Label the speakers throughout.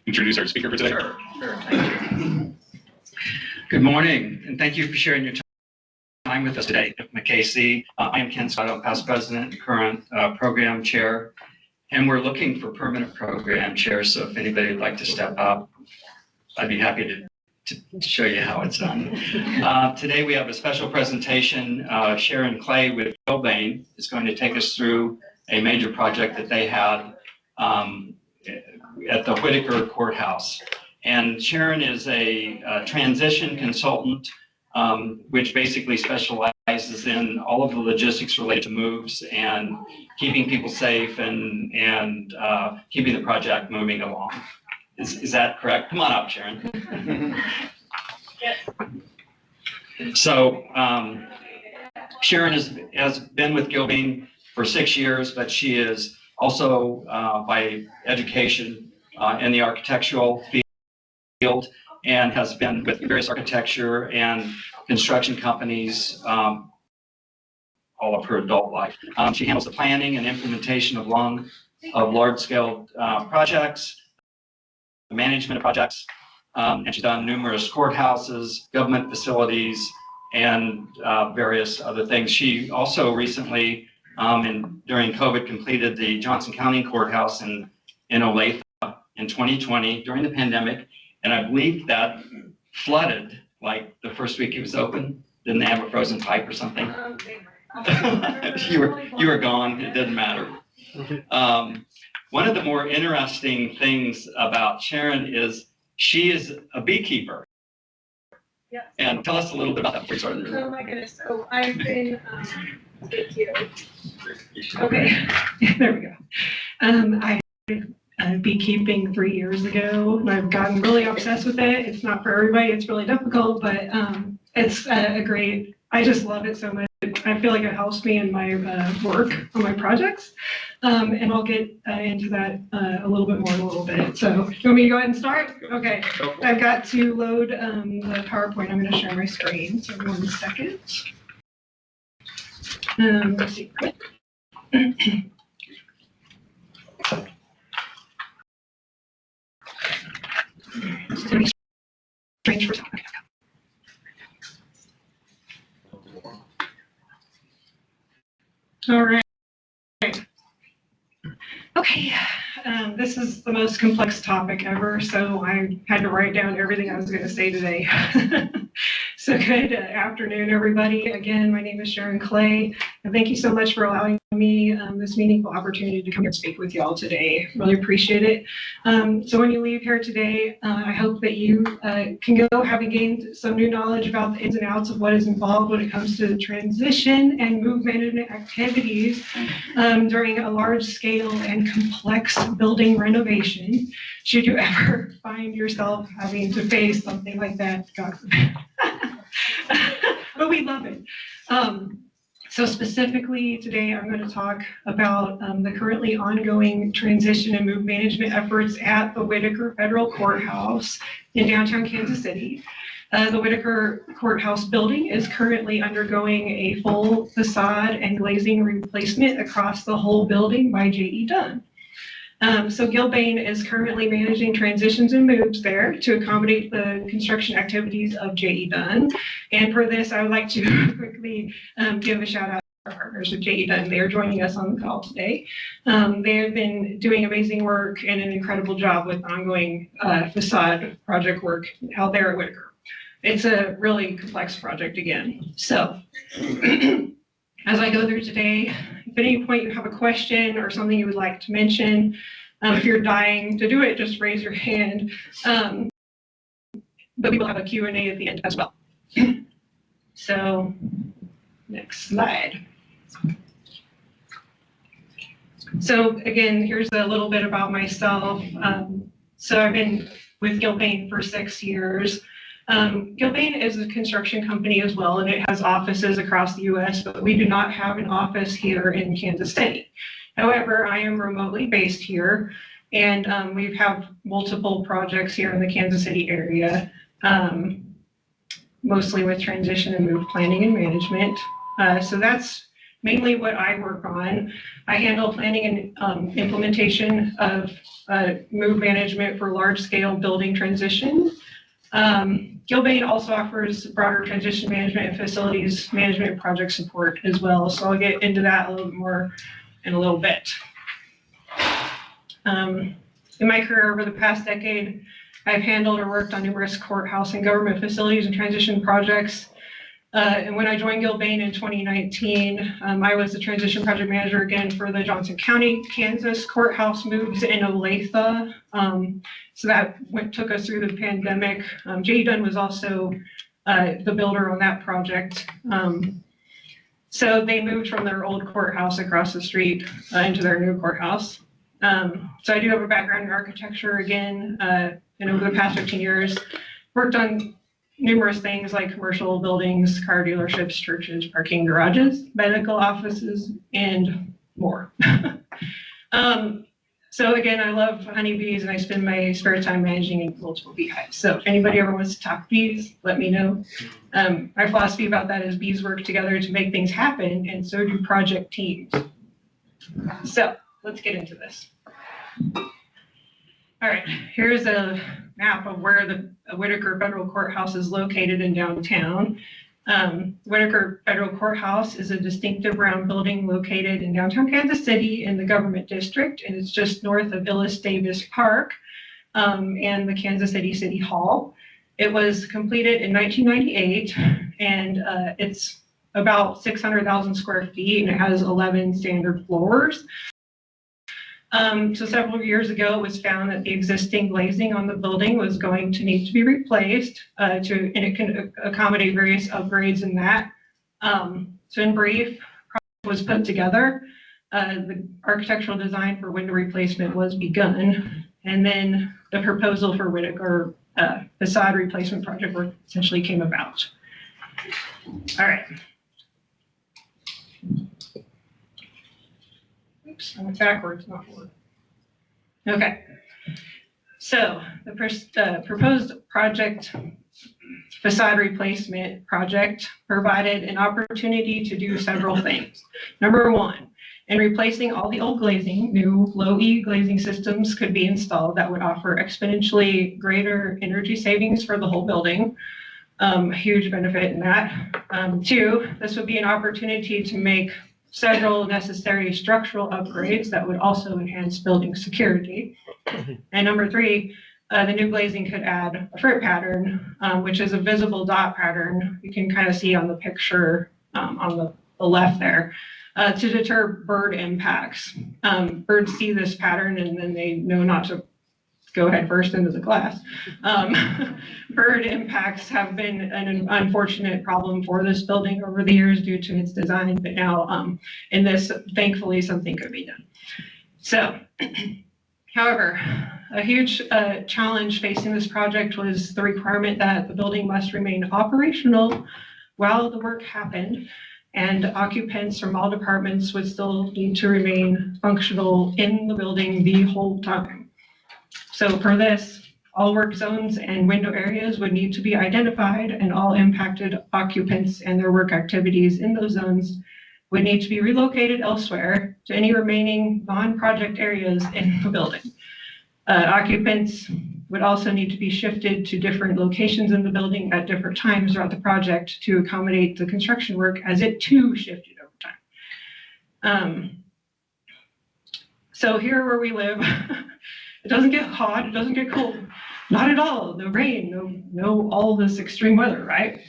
Speaker 1: introduce our speaker for today?
Speaker 2: Sure, thank you. Good morning, and thank you for sharing your time with us today. ifmaKC. I am Ken Scott, past president and current program chair, and we're looking for permanent program chairs, so if anybody would like to step up, I'd be happy to show you how it's done. Today we have a special presentation. Sharon Clay with Gilbane is going to take us through a major project that they had at the Whittaker Courthouse. And Sharon is a transition consultant, which basically specializes in all of the logistics related to moves and keeping people safe and keeping the project moving along. Is that correct? Come on up, Sharon.
Speaker 3: Yes.
Speaker 2: So Sharon has been with Gilbane for 6 years, but she is also by education in the architectural field and has been with various architecture and construction companies all of her adult life. She handles the planning and implementation of large-scale projects, the management of projects, and she's done numerous courthouses, government facilities, and various other things. She also recently, during COVID, completed the Johnson County Courthouse in Olathe in 2020 during the pandemic, and I believe that flooded like the first week it was open. Didn't they have a frozen pipe or something? You were gone. It didn't matter. One of the more interesting things about Sharon is she is a beekeeper.
Speaker 3: Yes.
Speaker 2: And tell us a little bit about that before you start.
Speaker 3: Oh my goodness. So I've been, thank you. Okay, there we go. I started beekeeping 3 years ago, and I've gotten really obsessed with it. It's not for everybody. It's really difficult, but it's I just love it so much. I feel like it helps me in my work on my projects, and I'll get into that a little bit more in a little bit. So, do you want me to go ahead and start? Okay, I've got to load the PowerPoint. I'm going to share my screen. So, 1 second. Let's see. It's going to be strange for a second. All right. Okay. This is the most complex topic ever, so I had to write down everything I was going to say today. So good afternoon, everybody. Again, my name is Sharon Clay, and thank you so much for allowing me this meaningful opportunity to come here and speak with y'all today. Really appreciate it. So when you leave here today, I hope that you can go having gained some new knowledge about the ins and outs of what is involved when it comes to transition and move management activities during a large scale and complex building renovation. Should you ever find yourself having to face something like that, God forbid. But we love it. So specifically today, I'm going to talk about the currently ongoing transition and move management efforts at the Whittaker Federal Courthouse in downtown Kansas City. The Whittaker Courthouse building is currently undergoing a full facade and glazing replacement across the whole building by J.E. Dunn. So Gilbane is currently managing transitions and moves there to accommodate the construction activities of J.E. Dunn. And for this, I would like to quickly give a shout out to our partners with J.E. Dunn. They are joining us on the call today. They have been doing amazing work and an incredible job with ongoing facade project work out there at Whittaker. It's a really complex project again. So as I go through today, if at any point you have a question or something you would like to mention, if you're dying to do it, just raise your hand. But we will have a Q&A at the end as well. So next slide. So again, here's a little bit about myself. So I've been with Gilbane for 6 years. Gilbane is a construction company as well, and it has offices across the U.S., but we do not have an office here in Kansas City. However, I am remotely based here, and we have multiple projects here in the Kansas City area, mostly with transition and move planning and management. So that's mainly what I work on. I handle planning and implementation of move management for large-scale building transition. Gilbane also offers broader transition management and facilities management project support as well. So I'll get into that a little bit more in a little bit. In my career over the past decade, I've handled or worked on numerous courthouse and government facilities and transition projects. And when I joined Gilbane in 2019, I was the transition project manager again for the Johnson County, Kansas courthouse moves in Olathe. So that took us through the pandemic. J. Dunn was also the builder on that project. So they moved from their old courthouse across the street into their new courthouse. So I do have a background in architecture again, and over the past 15 years, worked on numerous things like commercial buildings, car dealerships, churches, parking garages, medical offices, and more. So again, I love honeybees and I spend my spare time managing multiple beehives. So if anybody ever wants to talk bees, let me know. My philosophy about that is bees work together to make things happen, and so do project teams. So let's get into this. All right, here's a map of where the Whittaker Federal Courthouse is located in downtown. Whittaker Federal Courthouse is a distinctive round building located in downtown Kansas City in the government district, and it's just north of Illis Davis Park and the Kansas City City Hall. It was completed in 1998, and it's about 600,000 square feet, and it has 11 standard floors. So several years ago, it was found that the existing glazing on the building was going to need to be replaced, and it can accommodate various upgrades in that. So in brief, project was put together. The architectural design for window replacement was begun, and then the proposal for Whittaker facade replacement project work essentially came about. All right. Oops, I went backwards, not forward. Okay, so the proposed project facade replacement project provided an opportunity to do several things. Number one, in replacing all the old glazing, new low-E glazing systems could be installed that would offer exponentially greater energy savings for the whole building. A huge benefit in that. Two, this would be an opportunity to make several necessary structural upgrades that would also enhance building security. And number three, the new glazing could add a frit pattern, which is a visible dot pattern. You can kind of see on the picture on the left there, to deter bird impacts. Birds see this pattern and then they know not to go head first into the glass. Bird impacts have been an unfortunate problem for this building over the years due to its design, but now in this, thankfully, something could be done. So, however, a huge challenge facing this project was the requirement that the building must remain operational while the work happened, and occupants from all departments would still need to remain functional in the building the whole time. So for this, all work zones and window areas would need to be identified, and all impacted occupants and their work activities in those zones would need to be relocated elsewhere to any remaining non-project areas in the building. Occupants would also need to be shifted to different locations in the building at different times throughout the project to accommodate the construction work as it too shifted over time. So here where we live, it doesn't get hot, it doesn't get cold, not at all. No rain, no all this extreme weather, right?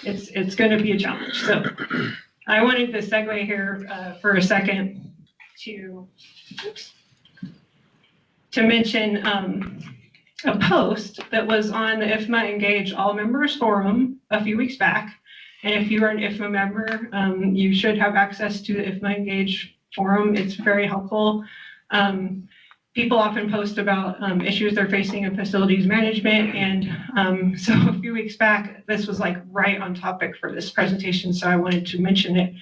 Speaker 3: It's going to be a challenge. So I wanted to segue here for a second to mention a post that was on the IFMA Engage All Members Forum a few weeks back. And if you are an IFMA member, you should have access to the IFMA Engage Forum. It's very helpful. People often post about issues they're facing in facilities management. And so a few weeks back, this was like right on topic for this presentation, so I wanted to mention it.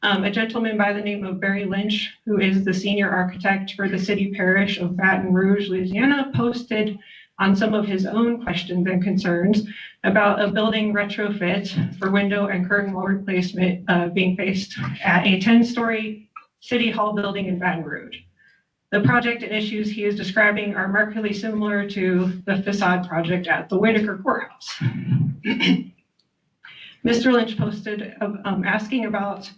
Speaker 3: A gentleman by the name of Barry Lynch, who is the senior architect for the city parish of Baton Rouge, Louisiana, posted on some of his own questions and concerns about a building retrofit for window and curtain wall replacement being faced at a 10-story City Hall building in Baton Rouge. The project and issues he is describing are markedly similar to the facade project at the Whittaker Courthouse. Mr. Lynch posted asking about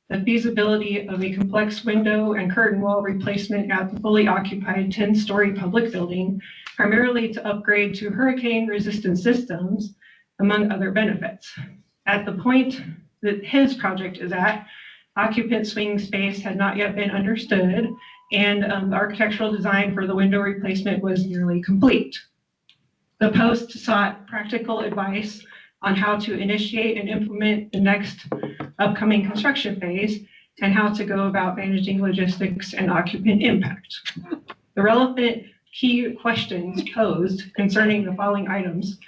Speaker 3: the feasibility of a complex window and curtain wall replacement at the fully occupied 10-story public building, primarily to upgrade to hurricane-resistant systems, among other benefits. At the point that his project is at, occupant swing space had not yet been understood, and the architectural design for the window replacement was nearly complete. The post sought practical advice on how to initiate and implement the next upcoming construction phase and how to go about managing logistics and occupant impact. The relevant key questions posed concerning the following items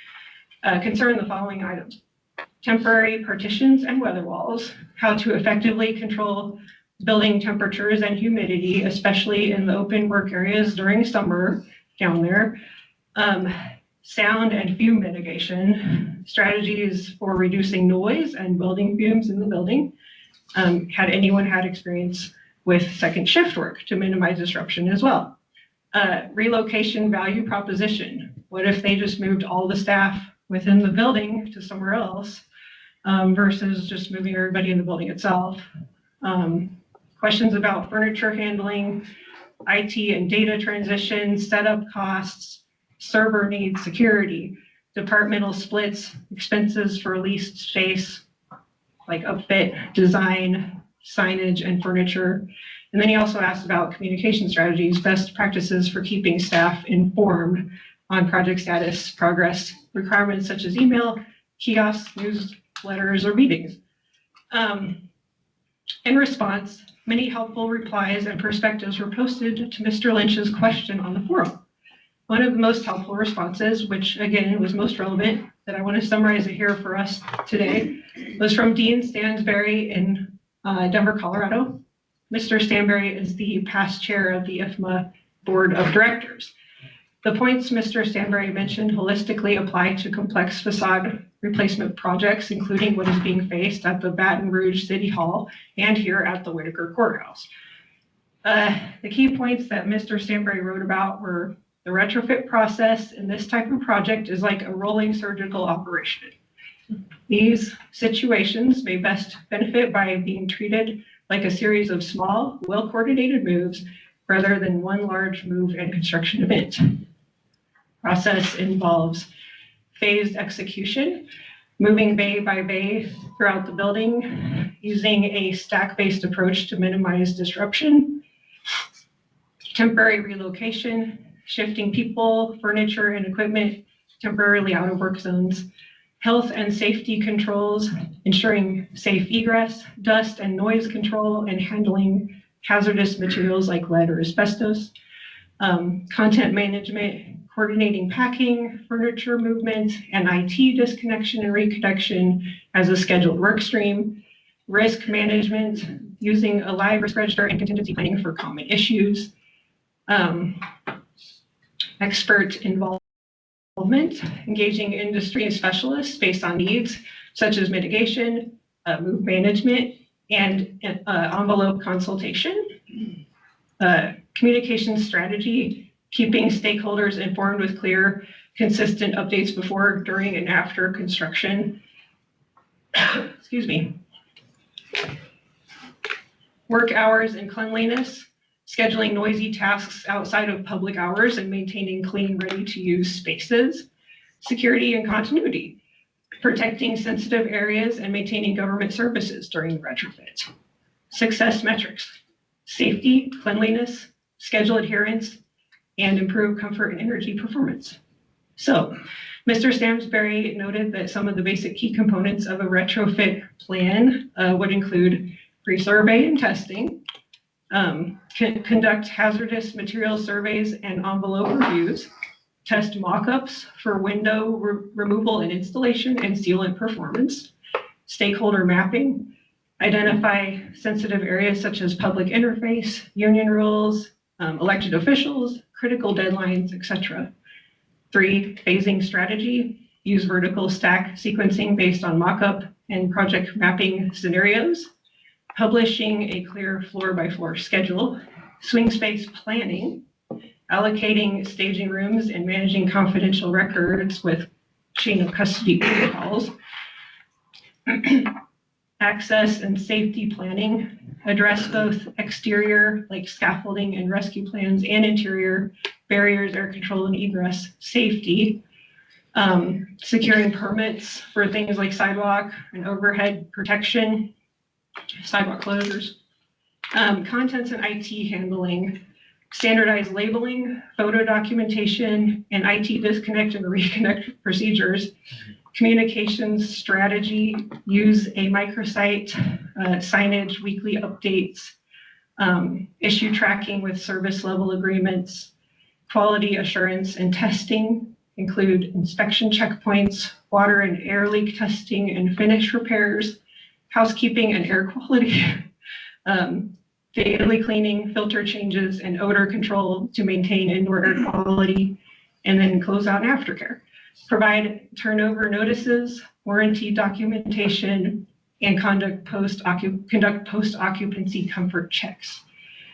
Speaker 3: temporary partitions and weather walls, how to effectively control building temperatures and humidity, especially in the open work areas during summer down there, sound and fume mitigation, strategies for reducing noise and building fumes in the building. Had anyone had experience with second shift work to minimize disruption as well? Relocation value proposition. What if they just moved all the staff within the building to somewhere else versus just moving everybody in the building itself? Questions about furniture handling, IT and data transition, setup costs, server needs, security, departmental splits, expenses for leased space, like upfit, design, signage, and furniture. And then he also asked about communication strategies, best practices for keeping staff informed on project status, progress, requirements such as email, kiosks, newsletters, or meetings. In response, many helpful replies and perspectives were posted to Mr. Lynch's question on the forum. One of the most helpful responses, which again was most relevant, that I want to summarize it here for us today, was from Dean Stansberry in Denver, Colorado. Mr. Stansberry is the past chair of the IFMA Board of Directors. The points Mr. Stansberry mentioned holistically apply to complex facade replacement projects, including what is being faced at the Baton Rouge City Hall and here at the Whittaker Courthouse. The key points that Mr. Stansberry wrote about were the retrofit process in this type of project is like a rolling surgical operation. These situations may best benefit by being treated like a series of small, well-coordinated moves rather than one large move and construction event. Process involves phased execution, moving bay by bay throughout the building, using a stack-based approach to minimize disruption, temporary relocation, shifting people, furniture, and equipment temporarily out of work zones, health and safety controls, ensuring safe egress, dust and noise control, and handling hazardous materials like lead or asbestos, content management, coordinating packing, furniture movement, and IT disconnection and reconnection as a scheduled work stream, risk management, using a live risk register and contingency planning for common issues, expert involvement, engaging industry specialists based on needs such as mitigation, move management, and envelope consultation, communication strategy, keeping stakeholders informed with clear, consistent updates before, during, and after construction. Excuse me. Work hours and cleanliness, scheduling noisy tasks outside of public hours and maintaining clean, ready-to-use spaces, security and continuity, protecting sensitive areas and maintaining government services during the retrofit, success metrics, safety, cleanliness, schedule adherence, and improve comfort and energy performance. So, Mr. Stansberry noted that some of the basic key components of a retrofit plan would include pre-survey and testing, conduct hazardous material surveys and envelope reviews, test mock-ups for window removal and installation and sealant performance, stakeholder mapping, identify sensitive areas such as public interface, union rules, elected officials, critical deadlines, etc. 3, phasing strategy, use vertical stack sequencing based on mockup and project mapping scenarios, publishing a clear floor-by-floor schedule, swing space planning, allocating staging rooms and managing confidential records with chain of custody protocols, access and safety planning, address both exterior like scaffolding and rescue plans and interior barriers, air control and egress safety, securing permits for things like sidewalk and overhead protection, sidewalk closures, contents and IT handling, standardized labeling, photo documentation, and IT disconnect and reconnect procedures, communications strategy, use a microsite, signage, weekly updates, issue tracking with service level agreements, quality assurance and testing, include inspection checkpoints, water and air leak testing and finish repairs, housekeeping and air quality, daily cleaning, filter changes, and odor control to maintain indoor air quality, and then close out and aftercare. Provide turnover notices, warranty documentation, and conduct post-occupancy comfort checks.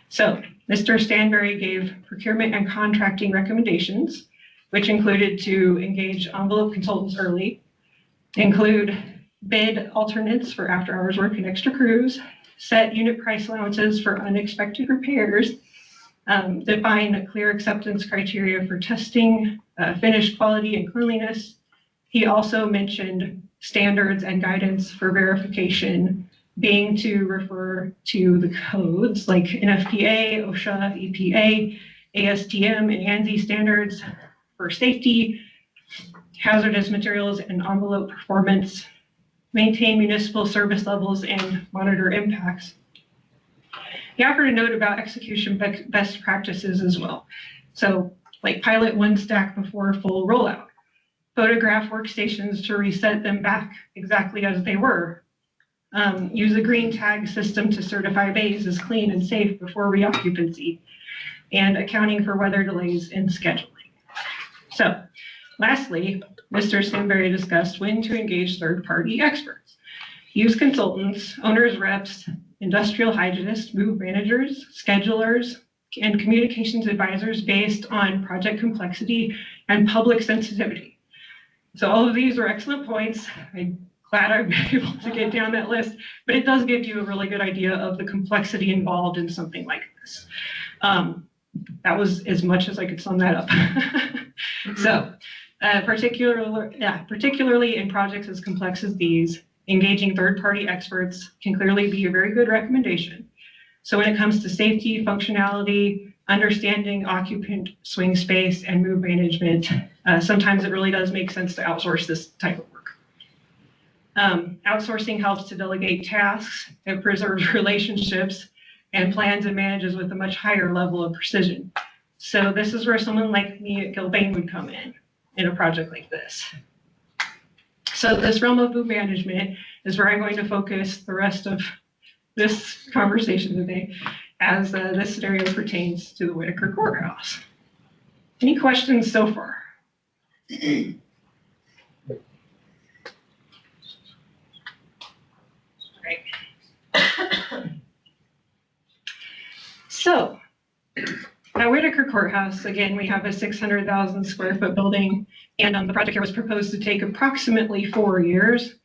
Speaker 3: So Mr. Stanberry gave procurement and contracting recommendations, which included to engage envelope consultants early, include bid alternates for after-hours work and extra crews, set unit price allowances for unexpected repairs, define clear acceptance criteria for testing, finish quality and cleanliness. He also mentioned standards and guidance for verification, being to refer to the codes like NFPA, OSHA, EPA, ASTM, and ANSI standards for safety, hazardous materials, and envelope performance, maintain municipal service levels, and monitor impacts. He offered a note about execution best practices as well. So like pilot one stack before full rollout, photograph workstations to reset them back exactly as they were, use a green tag system to certify bays as clean and safe before reoccupancy, and accounting for weather delays and scheduling. So lastly, Mr. Stanberry discussed when to engage third-party experts. Use consultants, owners' reps, industrial hygienists, move managers, schedulers, and communications advisors based on project complexity and public sensitivity. So all of these are excellent points. I'm glad I've been able to get down that list, but it does give you a really good idea of the complexity involved in something like this. That was as much as I could sum that up. So particularly in projects as complex as these, engaging third-party experts can clearly be a very good recommendation. So when it comes to safety, functionality, understanding occupant swing space, and move management, sometimes it really does make sense to outsource this type of work. Outsourcing helps to delegate tasks, it preserves relationships, and plans and manages with a much higher level of precision. So this is where someone like me at Gilbane would come in a project like this. So this realm of move management is where I'm going to focus the rest of this conversation today as this scenario pertains to the Whittaker Courthouse. Any questions so far? Right. So at Whittaker Courthouse, again, we have a 600,000 square foot building, and the project here was proposed to take approximately 4 years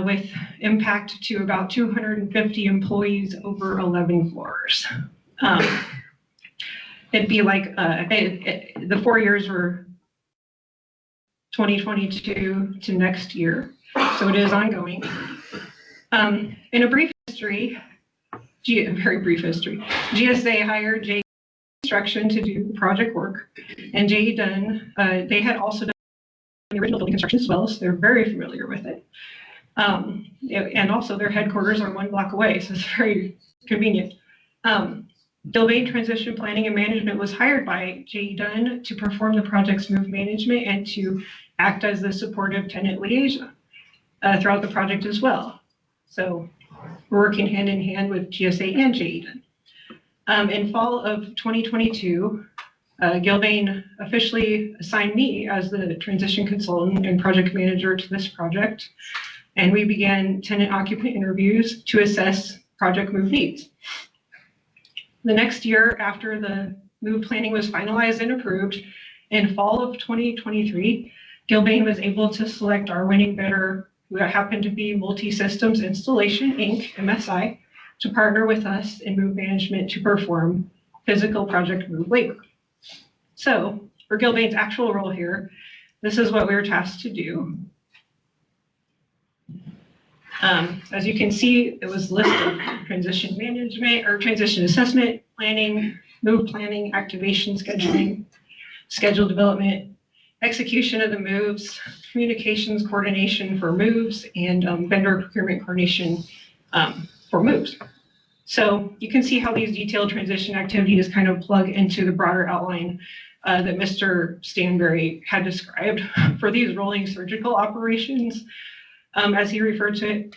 Speaker 3: with impact to about 250 employees over 11 floors. It'd be like, the 4 years were 2022 to next year, so it is ongoing. In a brief history, very brief history, GSA hired J Construction to do project work, and J.E. Dunn, they had also done the original building construction as well, so they're very familiar with it. And also their headquarters are 1 block away, so it's very convenient. Gilbane Transition Planning and Management was hired by J.E. Dunn to perform the project's move management and to act as the supportive tenant liaison throughout the project as well. So we're working hand in hand with GSA and J.E. Dunn. In fall of 2022, Gilbane officially assigned me as the transition consultant and project manager to this project, and we began tenant occupant interviews to assess project move needs. The next year, after the move planning was finalized and approved, in fall of 2023, Gilbane was able to select our winning bidder, who happened to be Multi-Systems Installation, Inc., MSI, to partner with us in move management to perform physical project move labor. So for Gilbane's actual role here, this is what we were tasked to do. As you can see, it was listed: transition management or transition assessment, planning, move planning, activation scheduling, schedule development, execution of the moves, communications coordination for moves, and vendor procurement coordination for moves. So you can see how these detailed transition activities kind of plug into the broader outline that Mr. Stanberry had described for these rolling surgical operations, as he referred to it.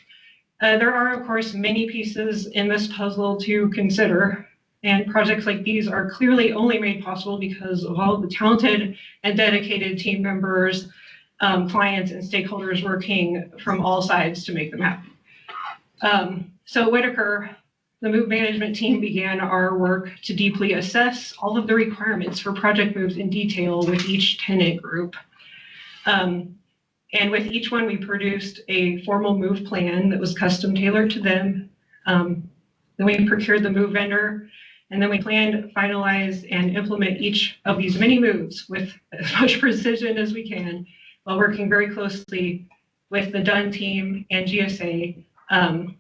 Speaker 3: There are, of course, many pieces in this puzzle to consider, and projects like these are clearly only made possible because of all of the talented and dedicated team members, clients, and stakeholders working from all sides to make them happen. So Whittaker, the move management team, began our work to deeply assess all of the requirements for project moves in detail with each tenant group. And with each one, we produced a formal move plan that was custom tailored to them. Then we procured the move vendor, and then we planned, finalize, and implement each of these many moves with as much precision as we can, while working very closely with the Dunn team and GSA,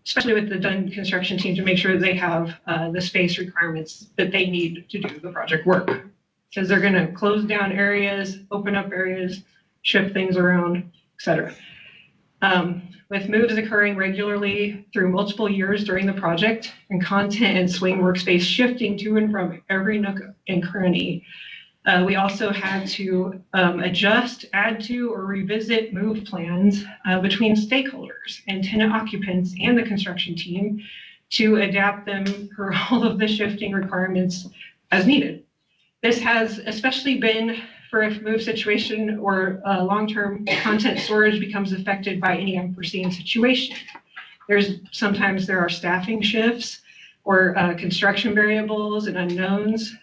Speaker 3: especially with the Dunn construction team, to make sure that they have the space requirements that they need to do the project work. Because they're going to close down areas, open up areas, shift things around, etc. With moves occurring regularly through multiple years during the project, and content and swing workspace shifting to and from every nook and cranny, we also had to adjust, add to, or revisit move plans between stakeholders and tenant occupants and the construction team to adapt them for all of the shifting requirements as needed. This has especially been for if move situation or long-term content storage becomes affected by any unforeseen situation. Sometimes there are staffing shifts or construction variables and unknowns,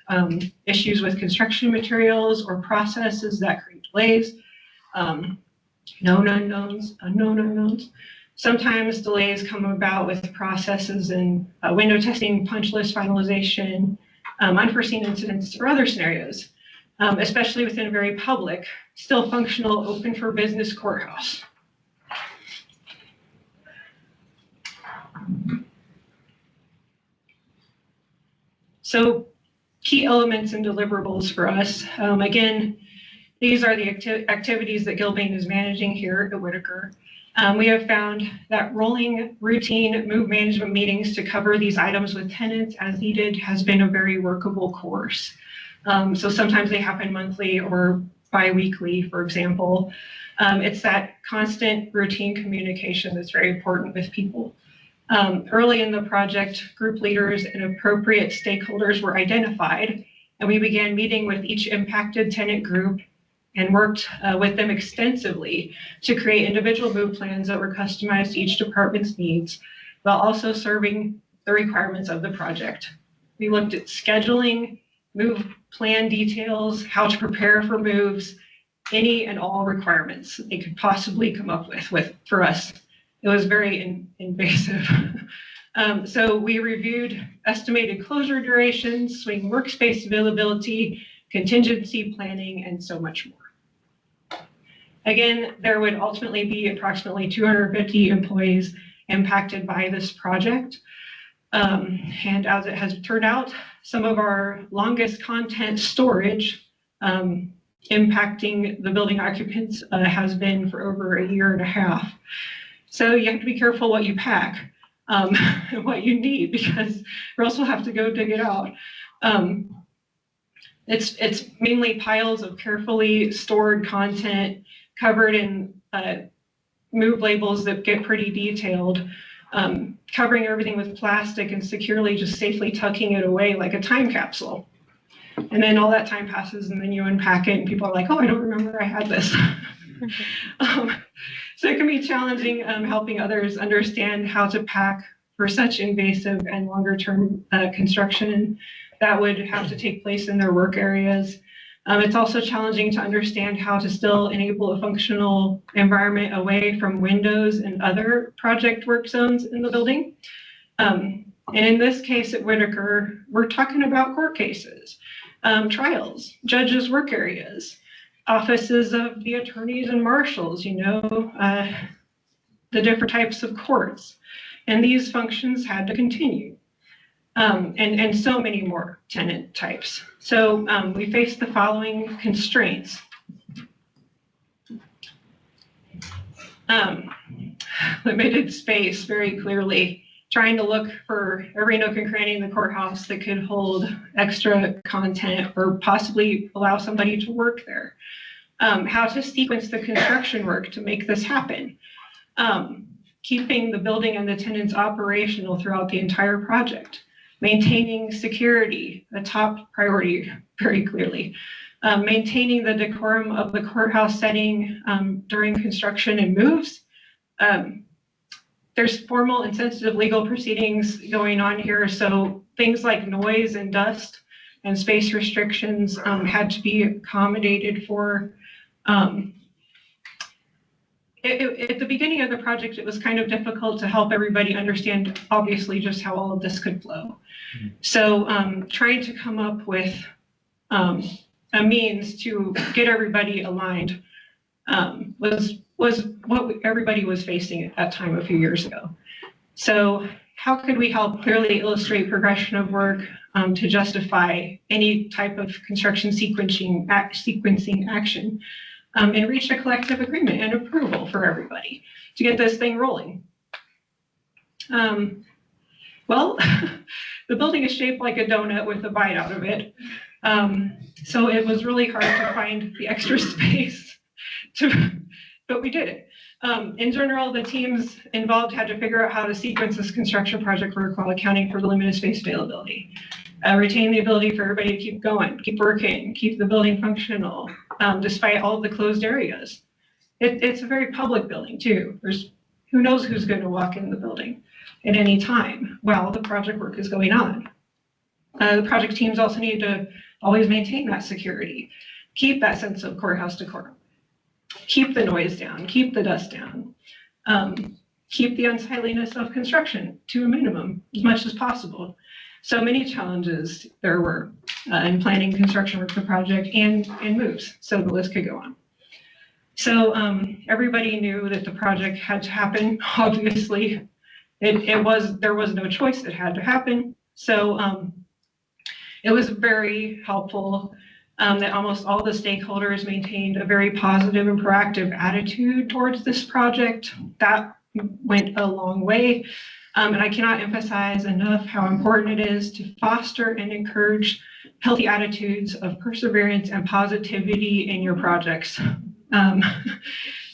Speaker 3: issues with construction materials or processes that create delays, known unknowns, unknown unknowns. Sometimes delays come about with processes and window testing, punch list finalization, unforeseen incidents, or other scenarios, especially within a very public, still functional, open for business courthouse. So key elements and deliverables for us. Again, these are the activities that Gilbane is managing here at Whittaker. We have found that rolling routine move management meetings to cover these items with tenants as needed has been a very workable course. So sometimes they happen monthly or bi-weekly, for example. It's that constant routine communication that's very important with people. Early in the project, group leaders and appropriate stakeholders were identified, and we began meeting with each impacted tenant group and worked with them extensively to create individual move plans that were customized to each department's needs, while also serving the requirements of the project. We looked at scheduling, move plan details, how to prepare for moves, any and all requirements they could possibly come up with for us. It was very invasive. So we reviewed estimated closure durations, swing workspace availability, contingency planning, and so much more. Again, there would ultimately be approximately 250 employees impacted by this project. And as it has turned out, some of our longest content storage impacting the building occupants has been for over a year and a half. So you have to be careful what you pack and what you need, because you also have to go dig it out. It's mainly piles of carefully stored content covered in move labels that get pretty detailed, covering everything with plastic and securely just safely tucking it away like a time capsule. And then all that time passes and then you unpack it and people are like, oh, I don't remember I had this. So it can be challenging helping others understand how to pack for such invasive and longer term construction that would have to take place in their work areas. It's also challenging to understand how to still enable a functional environment away from windows and other project work zones in the building. And in this case at Whittaker, we're talking about court cases, trials, judges' work areas, offices of the attorneys and marshals, the different types of courts. And these functions had to continue. And so many more tenant types. So we face the following constraints. Limited space, very clearly, trying to look for every nook and cranny in the courthouse that could hold extra content or possibly allow somebody to work there. How to sequence the construction work to make this happen. Keeping the building and the tenants operational throughout the entire project. Maintaining security, a top priority, very clearly. Maintaining the decorum of the courthouse setting during construction and moves. There's formal and sensitive legal proceedings going on here, so things like noise and dust and space restrictions had to be accommodated for. At the beginning of the project, it was kind of difficult to help everybody understand, obviously, just how all of this could flow. So trying to come up with a means to get everybody aligned was what everybody was facing at that time a few years ago. So how could we help clearly illustrate progression of work to justify any type of construction sequencing action and reach a collective agreement and approval for everybody to get this thing rolling? Well, the building is shaped like a donut with a bite out of it. So it was really hard to find the extra space but we did it. In general, the teams involved had to figure out how to sequence this construction project work while accounting for the limited space availability. Retain the ability for everybody to keep going, keep working, keep the building functional, despite all of the closed areas. It's a very public building too. Who knows who's going to walk in the building at any time while the project work is going on. The project teams also need to always maintain that security, keep that sense of courthouse decorum, keep the noise down, keep the dust down, keep the unsightliness of construction to a minimum as much as possible. So many challenges there were in planning construction work for the project and moves, so the list could go on. So everybody knew that the project had to happen. Obviously, there was no choice, it had to happen. So it was very helpful that almost all the stakeholders maintained a very positive and proactive attitude towards this project. That went a long way. And I cannot emphasize enough how important it is to foster and encourage healthy attitudes of perseverance and positivity in your projects.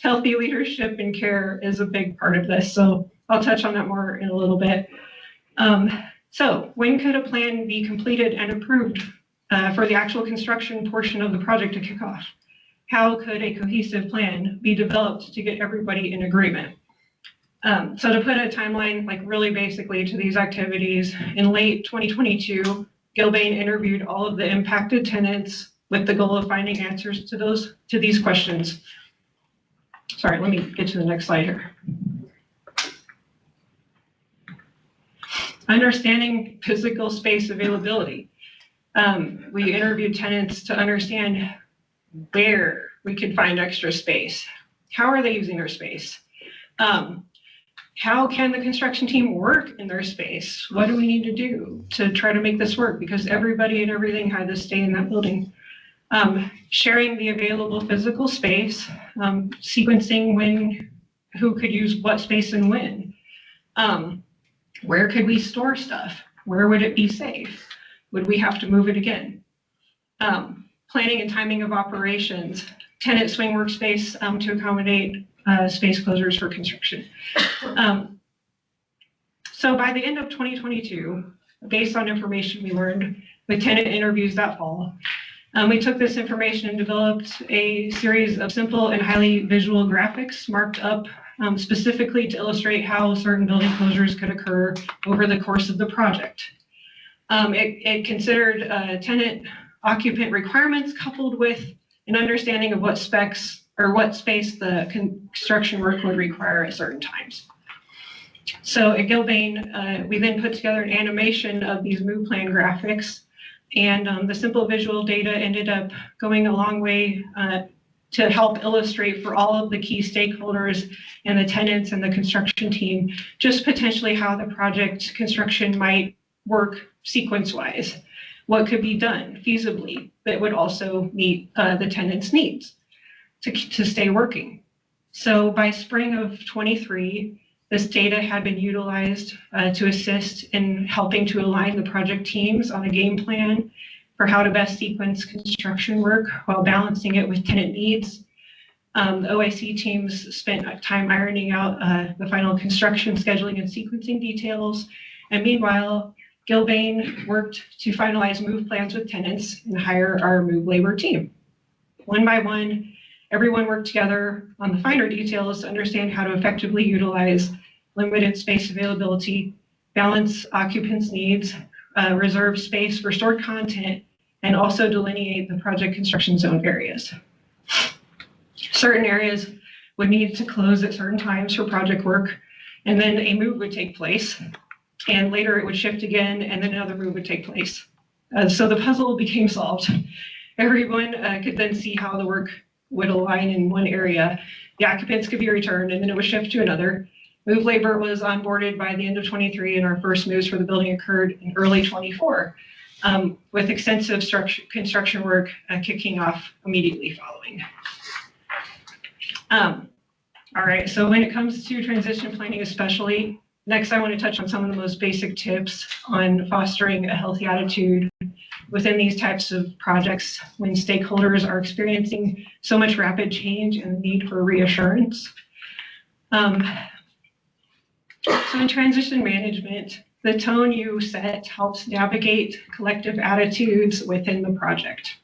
Speaker 3: Healthy leadership and care is a big part of this, so I'll touch on that more in a little bit. So when could a plan be completed and approved for the actual construction portion of the project to kick off? How could a cohesive plan be developed to get everybody in agreement? So to put a timeline, like really basically to these activities, in late 2022, Gilbane interviewed all of the impacted tenants with the goal of finding answers to these questions. Sorry, let me get to the next slide here. Understanding physical space availability. We interviewed tenants to understand where we could find extra space. How are they using their space? How can the construction team work in their space? What do we need to do to try to make this work? Because everybody and everything had to stay in that building. Sharing the available physical space, sequencing who could use what space and when. Where could we store stuff? Where would it be safe? Would we have to move it again? Planning and timing of operations, tenant swing workspace to accommodate space closures for construction. So by the end of 2022, based on information we learned, with tenant interviews that fall. We took this information and developed a series of simple and highly visual graphics marked up specifically to illustrate how certain building closures could occur over the course of the project. It considered tenant occupant requirements coupled with an understanding of what specs or what space the construction work would require at certain times. So at Gilbane, we then put together an animation of these move plan graphics, and the simple visual data ended up going a long way to help illustrate for all of the key stakeholders and the tenants and the construction team just potentially how the project construction might work sequence-wise, what could be done feasibly that would also meet the tenants' needs to stay working. So by spring of 23, this data had been utilized to assist in helping to align the project teams on a game plan for how to best sequence construction work while balancing it with tenant needs. The OIC teams spent time ironing out the final construction scheduling and sequencing details. And meanwhile, Gilbane worked to finalize move plans with tenants and hire our move labor team. One by one, everyone worked together on the finer details to understand how to effectively utilize limited space availability, balance occupants' needs, reserve space for stored content, and also delineate the project construction zone areas. Certain areas would need to close at certain times for project work, and then a move would take place, and later it would shift again, and then another move would take place. So the puzzle became solved. Everyone could then see how the work would align in one area. The occupants could be returned, and then it would shift to another. Move labor was onboarded by the end of 23, and our first moves for the building occurred in early 24, with extensive construction work kicking off immediately following. All right, so when it comes to transition planning especially, next I want to touch on some of the most basic tips on fostering a healthy attitude within these types of projects when stakeholders are experiencing so much rapid change and the need for reassurance. So in transition management, the tone you set helps navigate collective attitudes within the project.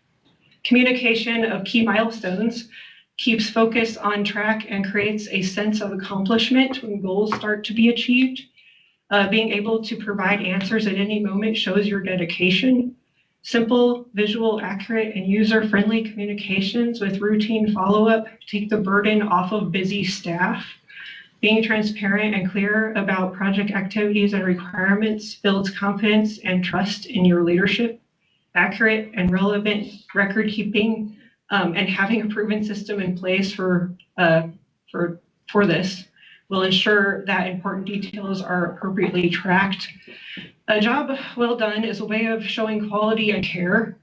Speaker 3: Communication of key milestones keeps focus on track and creates a sense of accomplishment when goals start to be achieved. Being able to provide answers at any moment shows your dedication. Simple, visual, accurate, and user-friendly communications with routine follow-up take the burden off of busy staff. Being transparent and clear about project activities and requirements builds confidence and trust in your leadership. Accurate and relevant record keeping and having a proven system in place for this will ensure that important details are appropriately tracked. A job well done is a way of showing quality and care,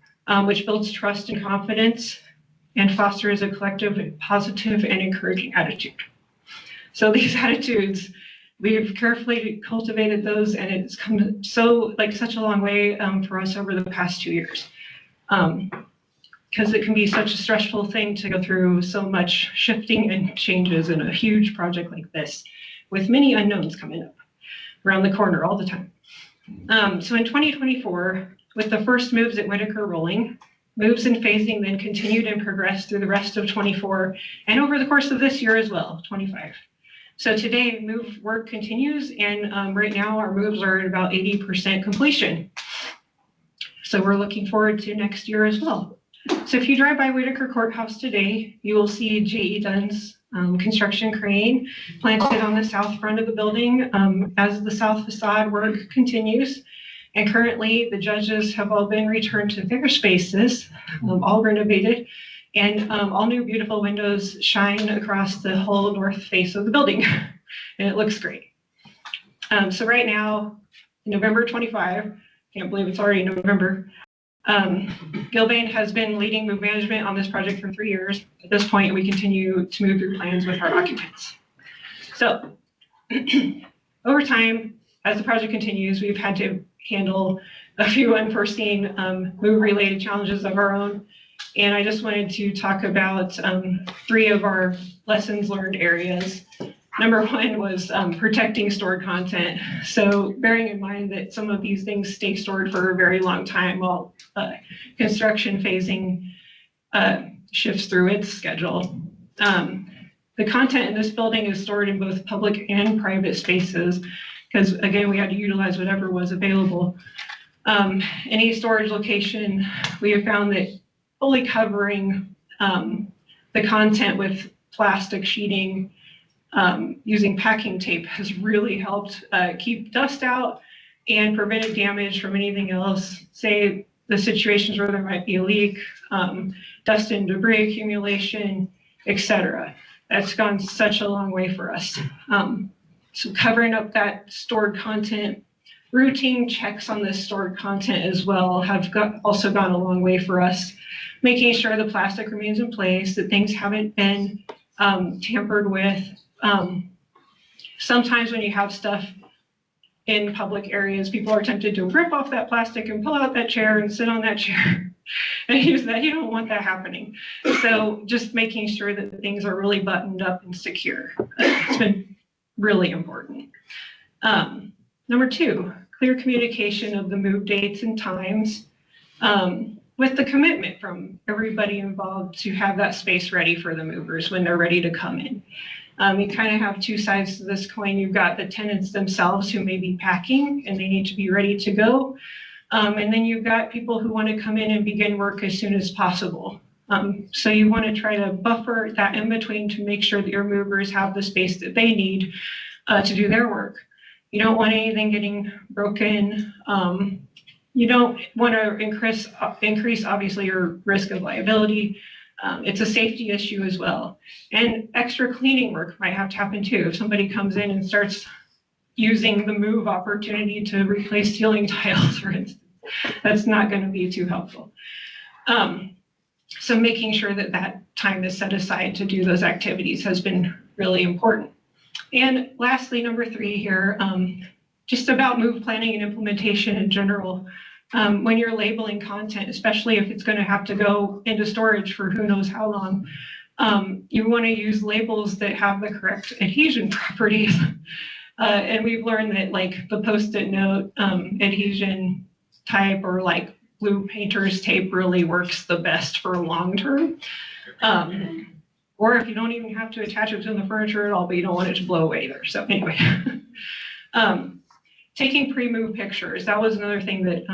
Speaker 3: which builds trust and confidence and fosters a collective, positive, and encouraging attitude. So these attitudes, we've carefully cultivated those, and it's come such a long way for us over the past 2 years. Because it can be such a stressful thing to go through so much shifting and changes in a huge project like this, with many unknowns coming up around the corner all the time. So in 2024, with the first moves at Whittaker rolling, moves and phasing then continued and progressed through the rest of 24 and over the course of this year as well, 25. So today, move work continues, and right now our moves are at about 80% completion. So we're looking forward to next year as well. So if you drive by Whittaker Courthouse today, you will see J.E. Dunn's construction crane planted on the south front of the building as the south facade work continues. And currently, the judges have all been returned to their spaces, all renovated, and all new beautiful windows shine across the whole north face of the building, and it looks great. So right now, November 25, can't believe it's already November, Gilbane has been leading move management on this project for 3 years. At this point, we continue to move through plans with our occupants. So over time, as the project continues, we've had to handle a few unforeseen move-related challenges of our own. And I just wanted to talk about 3 of our lessons learned areas Number one was protecting stored content. So bearing in mind that some of these things stay stored for a very long time while construction phasing shifts through its schedule. The content in this building is stored in both public and private spaces because, again, we had to utilize whatever was available. Any storage location, we have found that fully covering the content with plastic sheeting using packing tape has really helped keep dust out and prevented damage from anything else. Say the situations where there might be a leak, dust and debris accumulation, etc. That's gone such a long way for us. So covering up that stored content, routine checks on this stored content as well have also gone a long way for us. Making sure the plastic remains in place, that things haven't been tampered with. Sometimes when you have stuff in public areas, people are tempted to rip off that plastic and pull out that chair and sit on that chair and use that. You don't want that happening. So just making sure that things are really buttoned up and secure. It's been really important. Number two, clear communication of the move dates and times with the commitment from everybody involved to have that space ready for the movers when they're ready to come in. You kind of have two sides to this coin. You've got the tenants themselves who may be packing and they need to be ready to go. And then you've got people who want to come in and begin work as soon as possible. So you want to try to buffer that in between to make sure that your movers have the space that they need to do their work. You don't want anything getting broken. You don't want to increase obviously your risk of liability. It's a safety issue as well. And extra cleaning work might have to happen too. If somebody comes in and starts using the move opportunity to replace ceiling tiles, for instance, that's not going to be too helpful. So making sure that that time is set aside to do those activities has been really important. And lastly, number three here, just about move planning and implementation in general. When you're labeling content, especially if it's going to have to go into storage for who knows how long, you want to use labels that have the correct adhesion properties. And we've learned that like the Post-it note adhesion type or like blue painter's tape really works the best for long term. Or if you don't even have to attach it to the furniture at all, but you don't want it to blow away either. So anyway. Taking pre-move pictures, that was another thing that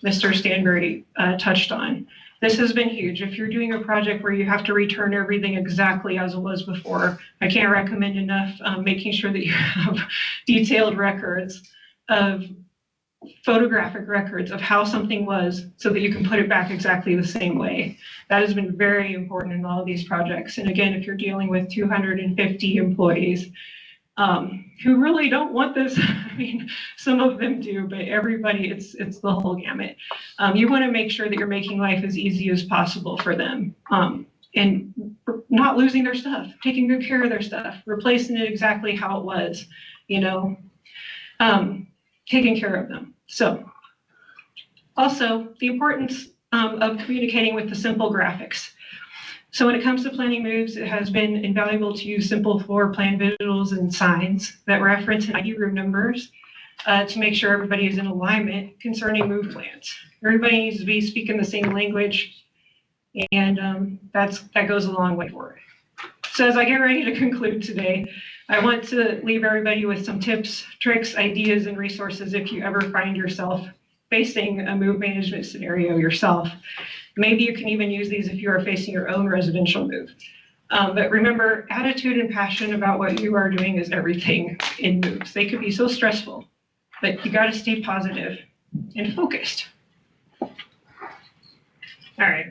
Speaker 3: Mr. Stanbury touched on. This has been huge. If you're doing a project where you have to return everything exactly as it was before, I can't recommend enough making sure that you have detailed records of photographic records of how something was so that you can put it back exactly the same way. That has been very important in all of these projects. And again, if you're dealing with 250 employees, who really don't want this. I mean, some of them do, but everybody, it's the whole gamut. You want to make sure that you're making life as easy as possible for them and not losing their stuff, taking good care of their stuff, replacing it exactly how it was, you know, taking care of them. So also the importance of communicating with the simple graphics. So when it comes to planning moves, it has been invaluable to use simple floor plan visuals and signs that reference and ID room numbers to make sure everybody is in alignment concerning move plans. Everybody needs to be speaking the same language, and that goes a long way for it. So as I get ready to conclude today, I want to leave everybody with some tips, tricks, ideas, and resources if you ever find yourself facing a move management scenario yourself. Maybe you can even use these if you are facing your own residential move. But remember, attitude and passion about what you are doing is everything in moves. They could be so stressful, but you got to stay positive and focused. All right,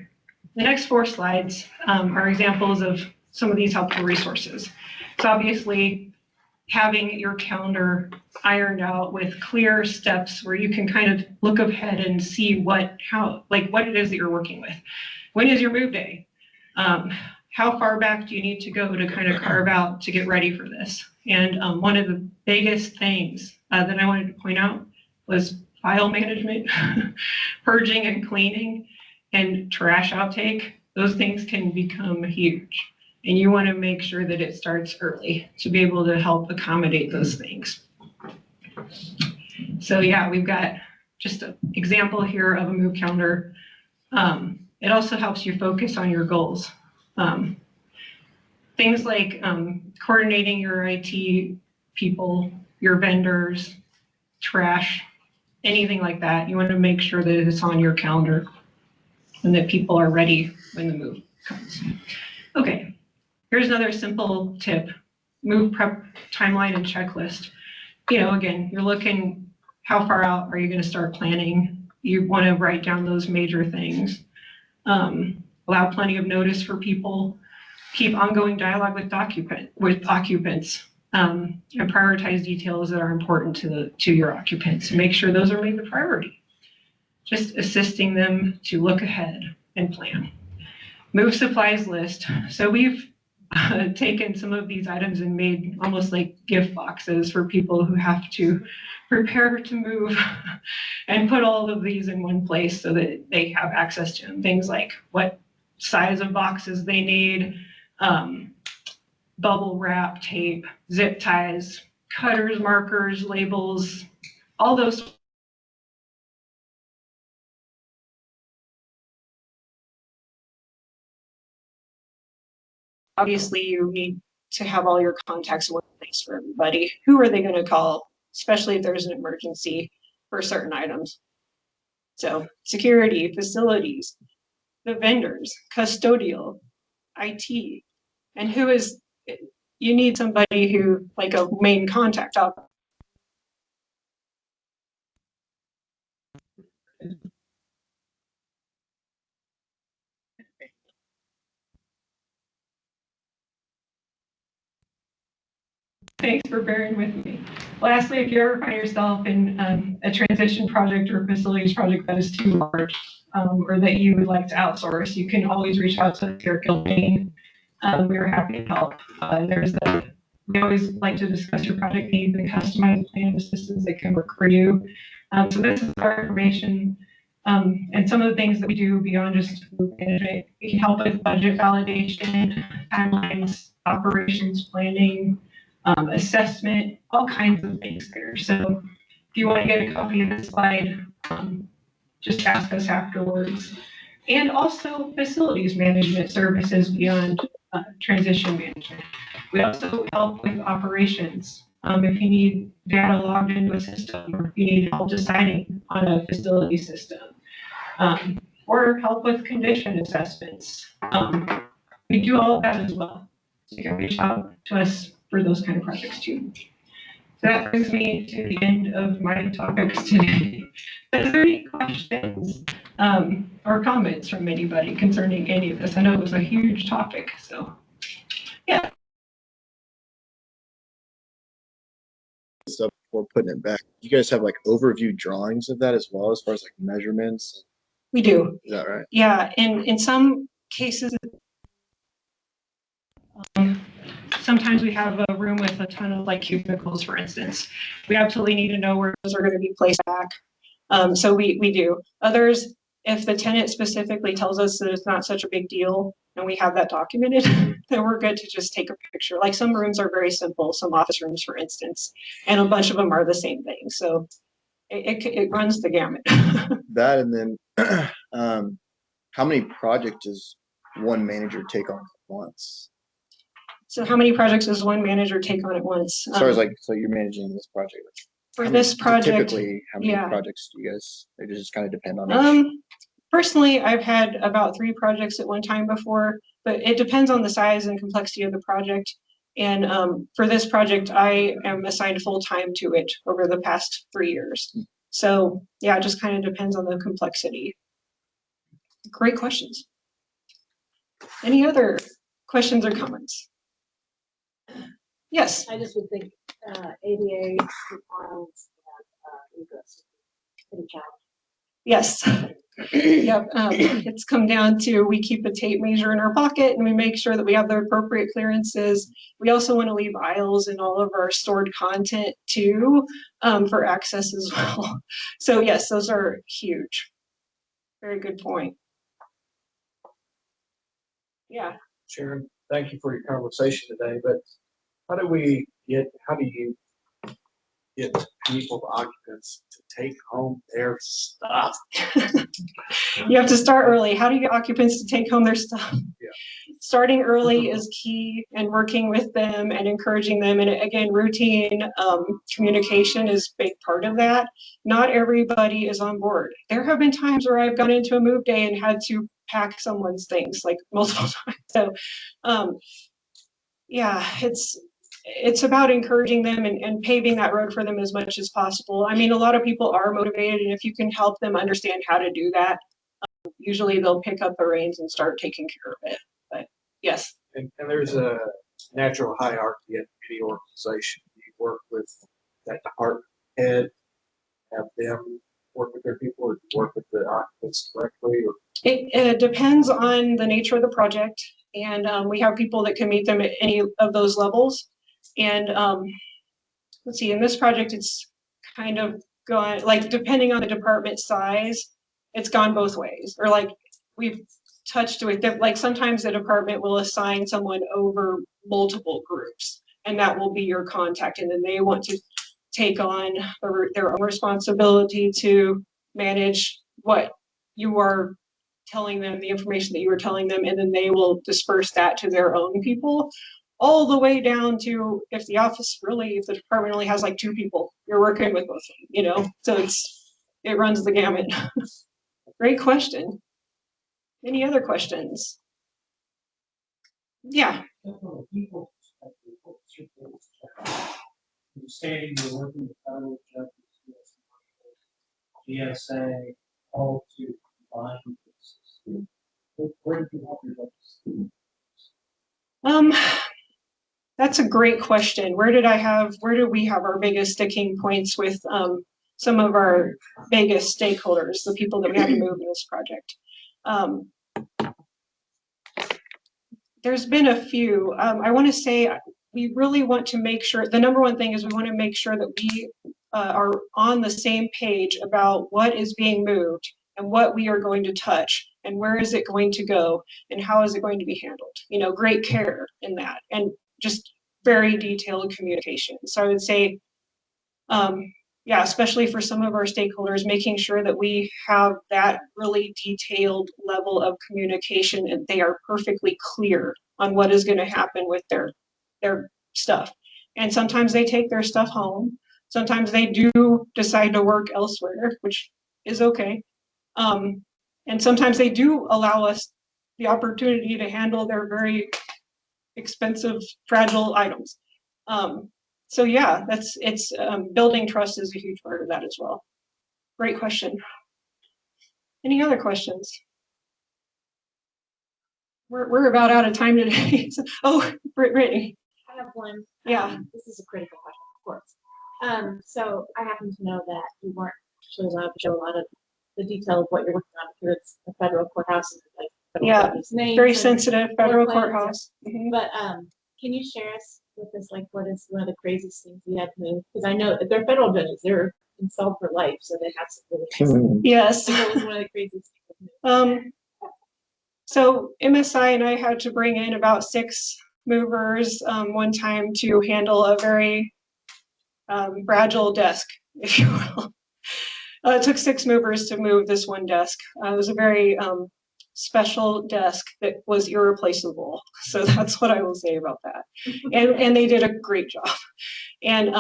Speaker 3: the next 4 slides are examples of some of these helpful resources. So obviously, having your calendar ironed out with clear steps where you can kind of look ahead and see what it is that you're working with. When is your move day? How far back do you need to go to kind of carve out to get ready for this? And one of the biggest things that I wanted to point out was file management, purging and cleaning, and trash outtake. Those things can become huge. and you want to make sure that it starts early to be able to help accommodate those things. So yeah, we've got just an example here of a move calendar. It also helps you focus on your goals. Things like coordinating your IT people, your vendors, trash, anything like that. You want to make sure that it's on your calendar and that people are ready when the move comes. Okay, here's another simple tip. Move prep timeline and checklist. You know, again, you're looking how far out are you going to start planning? You want to write down those major things. Allow plenty of notice for people. Keep ongoing dialogue with occupants, and prioritize details that are important to your occupants. Make sure those are made the priority. Just assisting them to look ahead and plan. Move supplies list. So we've taken some of these items and made almost like gift boxes for people who have to prepare to move and put all of these in one place so that they have access to them. Things like what size of boxes they need, bubble wrap, tape, zip ties, cutters, markers, labels, all those. Obviously, you need to have all your contacts in one place for everybody. Who are they going to call, especially if there's an emergency for certain items? So security, facilities, the vendors, custodial, IT, and who is, you need somebody who, like a main contact. Thanks for bearing with me. Lastly, if you ever find yourself in a transition project or facilities project that is too large, or that you would like to outsource, you can always reach out to us here at Gilbane. We're happy to help. We always like to discuss your project needs and customize a plan of assistance that can work for you. So this is our information. And some of the things that we do beyond just management, we can help with budget validation, timelines, operations planning, assessment, all kinds of things there. So if you want to get a copy of this slide, just ask us afterwards. And also facilities management services beyond transition management. We also help with operations. If you need data logged into a system, or if you need help deciding on a facility system, or help with condition assessments. We do all of that as well. So you can reach out to us for those kind of projects too. So that brings me to the end of my topics today. Is there any questions or comments from anybody concerning any of this? I know it was a huge topic, so yeah.
Speaker 1: Stuff before putting it back. You guys have like overview drawings of that as well, as far as like measurements?
Speaker 3: We do.
Speaker 1: Is that right?
Speaker 3: Yeah, and in some cases, sometimes we have a room with a ton of like cubicles, for instance. We absolutely need to know where those are going to be placed back. So we do. Others, if the tenant specifically tells us that it's not such a big deal and we have that documented, then we're good to just take a picture. Like some rooms are very simple, some office rooms, for instance, and a bunch of them are the same thing. So it runs the gamut.
Speaker 1: That, and then how many projects does one manager take on at once?
Speaker 3: So how many projects does one manager take on at once?
Speaker 1: As far as like, so you're managing this project.
Speaker 3: For this project,
Speaker 1: typically, how many
Speaker 3: yeah.
Speaker 1: projects do you guys? They just kind of depend on each?
Speaker 3: Personally, I've had about 3 projects at one time before, but it depends on the size and complexity of the project. And for this project, I am assigned full time to it over the past 3 years. So yeah, it just kind of depends on the complexity. Great questions. Any other questions or comments? Yes.
Speaker 4: I just would think ADA requirements and egress pretty challenging.
Speaker 3: Yes. Yep. It's come down to, we keep a tape measure in our pocket and we make sure that we have the appropriate clearances. We also want to leave aisles in all of our stored content too, for access as well. So yes, those are huge. Very good point. Yeah.
Speaker 5: Sharon, thank you for your conversation today, but how do you get people, the occupants, to take home their stuff?
Speaker 3: You have to start early. How do you get occupants to take home their stuff?
Speaker 5: Yeah.
Speaker 3: Starting early is key, and working with them and encouraging them. And again, routine communication is a big part of that. Not everybody is on board. There have been times where I've gone into a move day and had to pack someone's things like multiple times. So yeah, it's about encouraging them and paving that road for them as much as possible. I mean, a lot of people are motivated, and if you can help them understand how to do that, usually they'll pick up the reins and start taking care of it. But yes.
Speaker 5: And there's a natural hierarchy in any organization. You work with that department head, have them work with their people, or work with the occupants directly? Or?
Speaker 3: It depends on the nature of the project, and we have people that can meet them at any of those levels. And let's see, in this project, it's kind of gone, like, depending on the department size, it's gone both ways. Or like we've touched with them, like sometimes the department will assign someone over multiple groups, and that will be your contact. And then they want to take on their own responsibility to manage what you are telling them, the information that you were telling them, and then they will disperse that to their own people, all the way down to if the department only has like 2 people, you're working with both of them, you know? So it runs the gamut. Great question. Any other questions? Yeah.
Speaker 6: You say you're working with federal judges, GSA, all to combine cases. Where do you help your judges?
Speaker 3: That's a great question. Where do we have our biggest sticking points with some of our biggest stakeholders, the people that we have to move in this project? There's been a few. I want to say we really want to make sure, the number one thing is we want to make sure that we are on the same page about what is being moved and what we are going to touch and where is it going to go and how is it going to be handled. You know, great care in that, and just very detailed communication. So I would say, yeah, especially for some of our stakeholders, making sure that we have that really detailed level of communication and they are perfectly clear on what is going to happen with their stuff. And sometimes they take their stuff home. Sometimes they do decide to work elsewhere, which is okay. And sometimes they do allow us the opportunity to handle their very expensive, fragile items. So yeah, building trust is a huge part of that as well. Great question. Any other questions? We're about out of time today. Oh, Brittany.
Speaker 4: I have one.
Speaker 3: Yeah.
Speaker 4: This is a critical question, of course. So I happen to know that you weren't actually allowed to show a lot of the detail of what you're working on because it's a federal courthouse. And like
Speaker 3: yeah, very sensitive federal courthouse.
Speaker 4: Mm-hmm. But can you share us with us, like, what is one of the craziest things you had to move? Because I know they're federal judges, they're installed for life, so they have some really
Speaker 3: yes.
Speaker 4: What was one of the craziest things?
Speaker 3: So MSI and I had to bring in about 6 movers one time to handle a very fragile desk, if you will. It took 6 movers to move this one desk. It was a very special desk that was irreplaceable. So that's what I will say about that. And they did a great job. And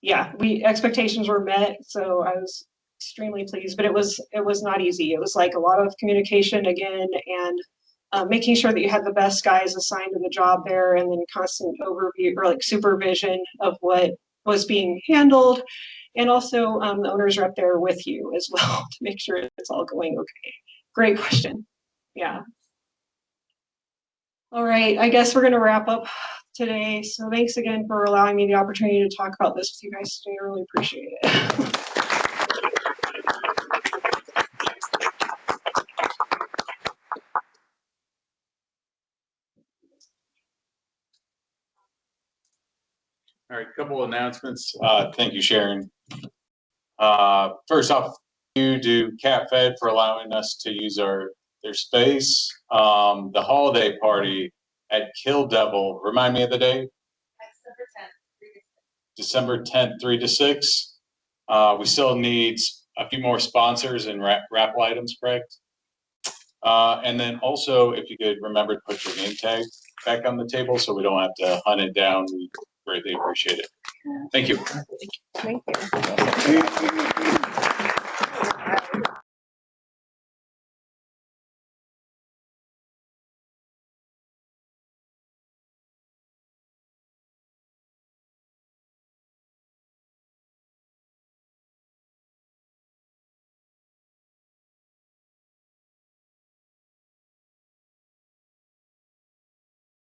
Speaker 3: yeah, expectations were met. So I was extremely pleased, but it was not easy. It was like a lot of communication again, and making sure that you had the best guys assigned to the job there, and then constant overview or like supervision of what was being handled. And also the owners are up there with you as well to make sure it's all going okay. Great question. Yeah. All right, I guess we're going to wrap up today. So thanks again for allowing me the opportunity to talk about this with you guys today. I really appreciate it.
Speaker 7: All right, couple of announcements. Thank you, Sharon. First off, thank you to Cat Fed for allowing us to use their space. The holiday party at Kill Devil. Remind me of the day? December 10th, 3 to 6. We still need a few more sponsors and raffle items, correct? And then also, if you could remember to put your name tag back on the table so we don't have to hunt it down, we greatly appreciate it. Thank you.
Speaker 4: Thank you.